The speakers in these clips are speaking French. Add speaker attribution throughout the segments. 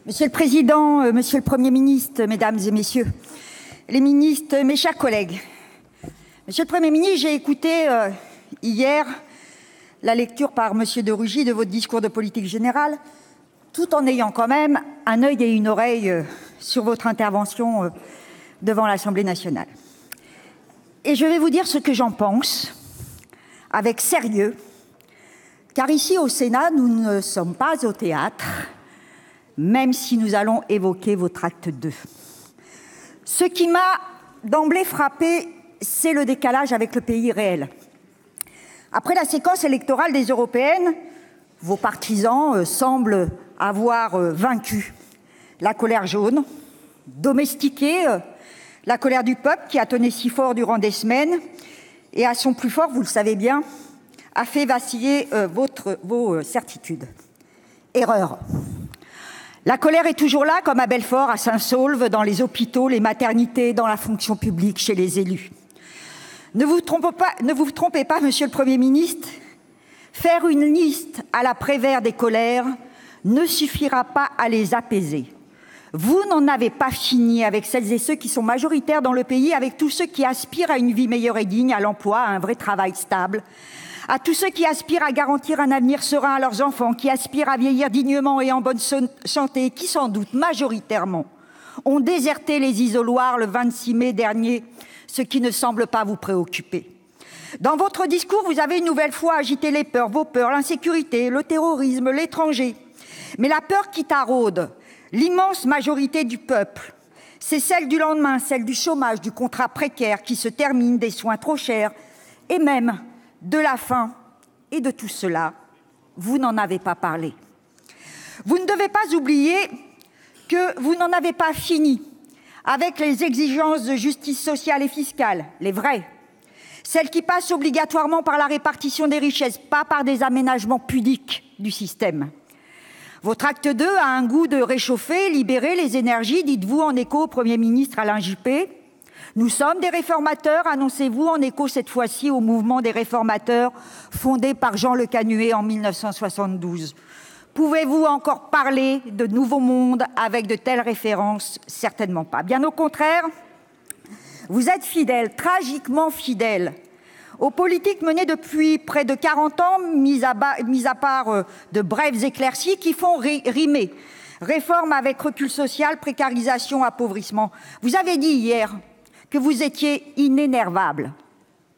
Speaker 1: Monsieur le Président, Monsieur le Premier ministre, Mesdames et Messieurs les ministres, mes chers collègues. Monsieur le Premier ministre, j'ai écouté hier la lecture par Monsieur de Rugy de votre discours de politique générale, tout en ayant quand même un œil et une oreille sur votre intervention devant l'Assemblée nationale. Et je vais vous dire ce que j'en pense, avec sérieux, car ici au Sénat, nous ne sommes pas au théâtre, même si nous allons évoquer votre acte 2. Ce qui m'a d'emblée frappé, c'est le décalage avec le pays réel. Après la séquence électorale des européennes, vos partisans semblent avoir vaincu la colère jaune, domestiqué la colère du peuple qui a tonné si fort durant des semaines et à son plus fort, vous le savez bien, a fait vaciller vos certitudes. Erreur. La colère est toujours là, comme à Belfort, à Saint-Saulve, dans les hôpitaux, les maternités, dans la fonction publique, chez les élus. Ne vous trompez pas, Monsieur le Premier ministre, faire une liste à la Prévert des colères ne suffira pas à les apaiser. Vous n'en avez pas fini avec celles et ceux qui sont majoritaires dans le pays, avec tous ceux qui aspirent à une vie meilleure et digne, à l'emploi, à un vrai travail stable, à tous ceux qui aspirent à garantir un avenir serein à leurs enfants, qui aspirent à vieillir dignement et en bonne santé, qui sans doute majoritairement ont déserté les isoloirs le 26 mai dernier, ce qui ne semble pas vous préoccuper. Dans votre discours, vous avez une nouvelle fois agité les peurs, vos peurs, l'insécurité, le terrorisme, l'étranger. Mais la peur qui taraude l'immense majorité du peuple, c'est celle du lendemain, celle du chômage, du contrat précaire qui se termine, des soins trop chers et même de la faim. Et de tout cela, vous n'en avez pas parlé. Vous ne devez pas oublier que vous n'en avez pas fini avec les exigences de justice sociale et fiscale, les vraies, celles qui passent obligatoirement par la répartition des richesses, pas par des aménagements pudiques du système. Votre acte 2 a un goût de réchauffer, libérer les énergies, dites-vous en écho au Premier ministre Alain Juppé. Nous sommes des réformateurs, annoncez-vous en écho cette fois-ci au mouvement des réformateurs fondé par Jean Le Canuet en 1972. Pouvez-vous encore parler de nouveau monde avec de telles références? Certainement pas. Bien au contraire, vous êtes fidèles, tragiquement fidèles, aux politiques menées depuis près de 40 ans, mis à part de brèves éclaircies qui font rimer. Réforme avec recul social, précarisation, appauvrissement. Vous avez dit hier que vous étiez inénervable.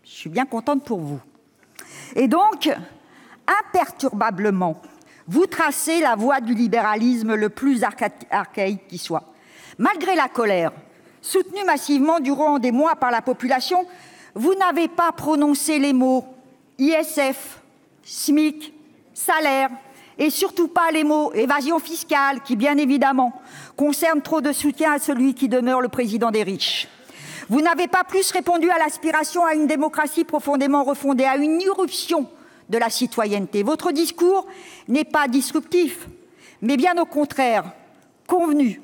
Speaker 1: Je suis bien contente pour vous. Et donc, imperturbablement, vous tracez la voie du libéralisme le plus archaïque qui soit. Malgré la colère, soutenue massivement durant des mois par la population, vous n'avez pas prononcé les mots ISF, SMIC, salaire, et surtout pas les mots évasion fiscale, qui bien évidemment concernent trop de soutien à celui qui demeure le président des riches. Vous n'avez pas plus répondu à l'aspiration à une démocratie profondément refondée, à une irruption de la citoyenneté. Votre discours n'est pas disruptif, mais bien au contraire, convenu,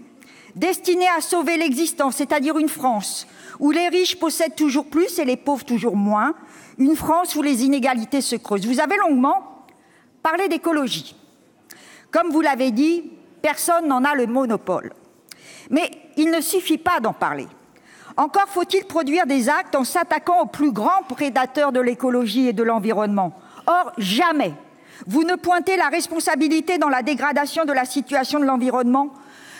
Speaker 1: destiné à sauver l'existence, c'est-à-dire une France où les riches possèdent toujours plus et les pauvres toujours moins, une France où les inégalités se creusent. Vous avez longuement parlé d'écologie. Comme vous l'avez dit, personne n'en a le monopole. Mais il ne suffit pas d'en parler. Encore faut-il produire des actes en s'attaquant aux plus grands prédateurs de l'écologie et de l'environnement. Or, jamais vous ne pointez la responsabilité dans la dégradation de la situation de l'environnement,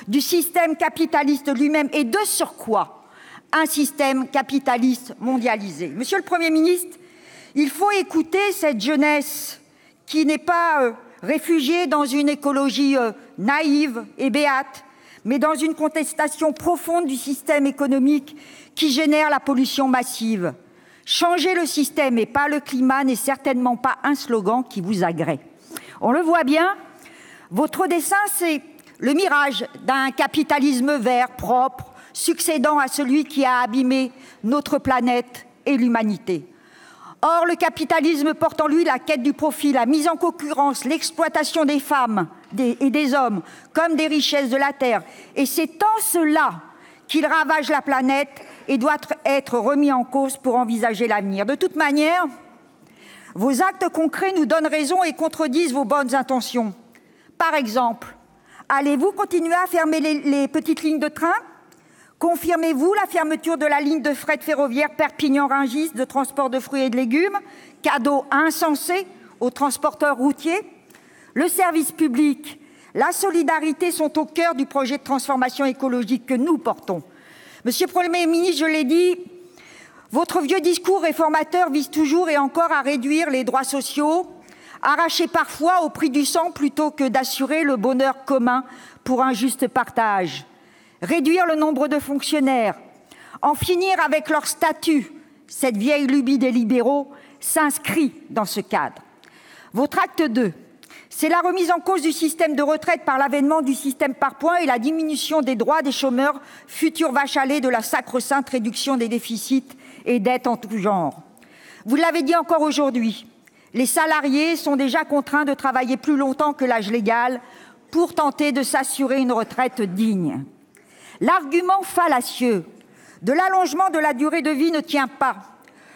Speaker 1: du système capitaliste lui-même et de surcroît, un système capitaliste mondialisé. Monsieur le Premier ministre, il faut écouter cette jeunesse qui n'est pas réfugiée dans une écologie naïve et béate, mais dans une contestation profonde du système économique qui génère la pollution massive. Changer le système et pas le climat n'est certainement pas un slogan qui vous agrée. On le voit bien, votre dessein, c'est le mirage d'un capitalisme vert, propre, succédant à celui qui a abîmé notre planète et l'humanité. Or, le capitalisme porte en lui la quête du profit, la mise en concurrence, l'exploitation des femmes et des hommes comme des richesses de la terre. Et c'est en cela qu'il ravage la planète et doit être remis en cause pour envisager l'avenir. De toute manière, vos actes concrets nous donnent raison et contredisent vos bonnes intentions. Par exemple, Allez-vous continuer à fermer les petites lignes de train ? Confirmez-vous la fermeture de la ligne de fret ferroviaire Perpignan-Rungis de transport de fruits et de légumes, cadeau insensé aux transporteurs routiers ? Le service public, la solidarité sont au cœur du projet de transformation écologique que nous portons. Monsieur le Premier ministre, je l'ai dit, votre vieux discours réformateur vise toujours et encore à réduire les droits sociaux, arrachés parfois au prix du sang plutôt que d'assurer le bonheur commun pour un juste partage. Réduire le nombre de fonctionnaires, en finir avec leur statut, cette vieille lubie des libéraux, s'inscrit dans ce cadre. Votre acte 2, c'est la remise en cause du système de retraite par l'avènement du système par points et la diminution des droits des chômeurs, futures vaches à lait de la sacro-sainte réduction des déficits et dettes en tout genre. Vous l'avez dit encore aujourd'hui, les salariés sont déjà contraints de travailler plus longtemps que l'âge légal pour tenter de s'assurer une retraite digne. L'argument fallacieux de l'allongement de la durée de vie ne tient pas.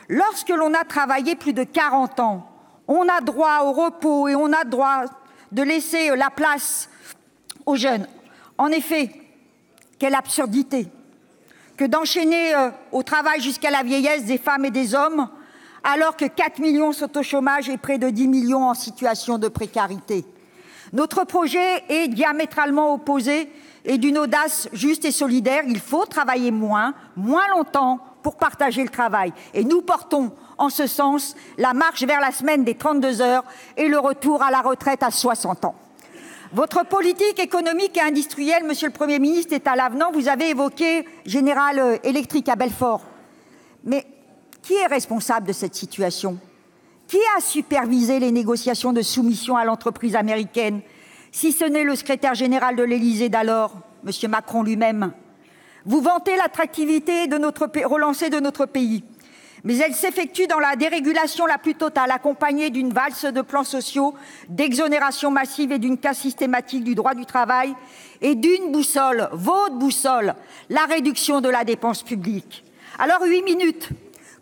Speaker 1: Lorsque l'on a travaillé plus de 40 ans, on a droit au repos et on a droit de laisser la place aux jeunes. En effet, quelle absurdité que d'enchaîner au travail jusqu'à la vieillesse des femmes et des hommes, alors que 4 millions sont au chômage et près de 10 millions en situation de précarité. Notre projet est diamétralement opposé et d'une audace juste et solidaire. Il faut travailler moins longtemps pour partager le travail. Et nous portons en ce sens la marche vers la semaine des 32 heures et le retour à la retraite à 60 ans. Votre politique économique et industrielle, monsieur le Premier ministre, est à l'avenant. Vous avez évoqué General Electric à Belfort. Mais qui est responsable de cette situation ? Qui a supervisé les négociations de soumission à l'entreprise américaine, si ce n'est le secrétaire général de l'Élysée d'alors, M. Macron lui-même ? Vous vantez l'attractivité relancée de notre pays, mais elle s'effectue dans la dérégulation la plus totale, accompagnée d'une valse de plans sociaux, d'exonération massive et d'une casse systématique du droit du travail, et d'une boussole, votre boussole, la réduction de la dépense publique. Alors 8 minutes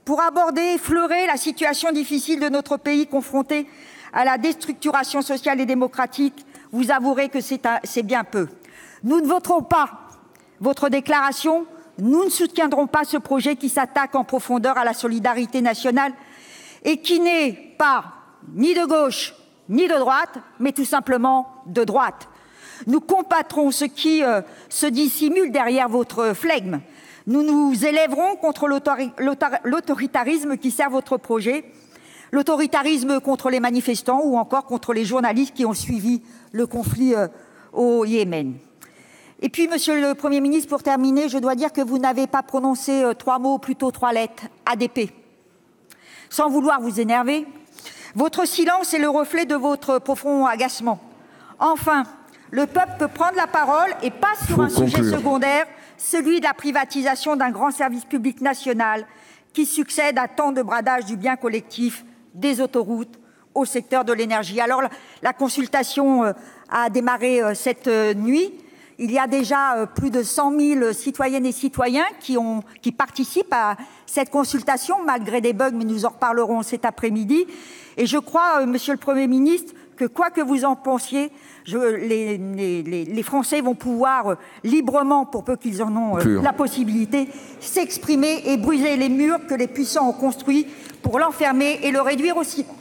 Speaker 1: pour aborder, effleurer la situation difficile de notre pays confronté à la déstructuration sociale et démocratique, vous avouerez que c'est bien peu. Nous ne voterons pas votre déclaration, nous ne soutiendrons pas ce projet qui s'attaque en profondeur à la solidarité nationale et qui n'est pas ni de gauche ni de droite, mais tout simplement de droite. Nous combattrons ce qui se dissimule derrière votre flegme. Nous nous élèverons contre l'autoritarisme qui sert votre projet, l'autoritarisme contre les manifestants ou encore contre les journalistes qui ont suivi le conflit au Yémen. Et puis, monsieur le Premier ministre, pour terminer, je dois dire que vous n'avez pas prononcé 3 mots, plutôt 3 lettres, ADP. Sans vouloir vous énerver, votre silence est le reflet de votre profond agacement. Enfin, le peuple peut prendre la parole et pas sur un sujet secondaire, celui de la privatisation d'un grand service public national qui succède à tant de bradage du bien collectif, des autoroutes au secteur de l'énergie. Alors, la consultation a démarré cette nuit. Il y a déjà plus de 100 000 citoyennes et citoyens qui participent à cette consultation, malgré des bugs, mais nous en reparlerons cet après-midi. Et je crois, monsieur le Premier ministre, que quoi que vous en pensiez, les Français vont pouvoir librement, pour peu qu'ils en ont la possibilité, s'exprimer et briser les murs que les puissants ont construits pour l'enfermer et le réduire au silence.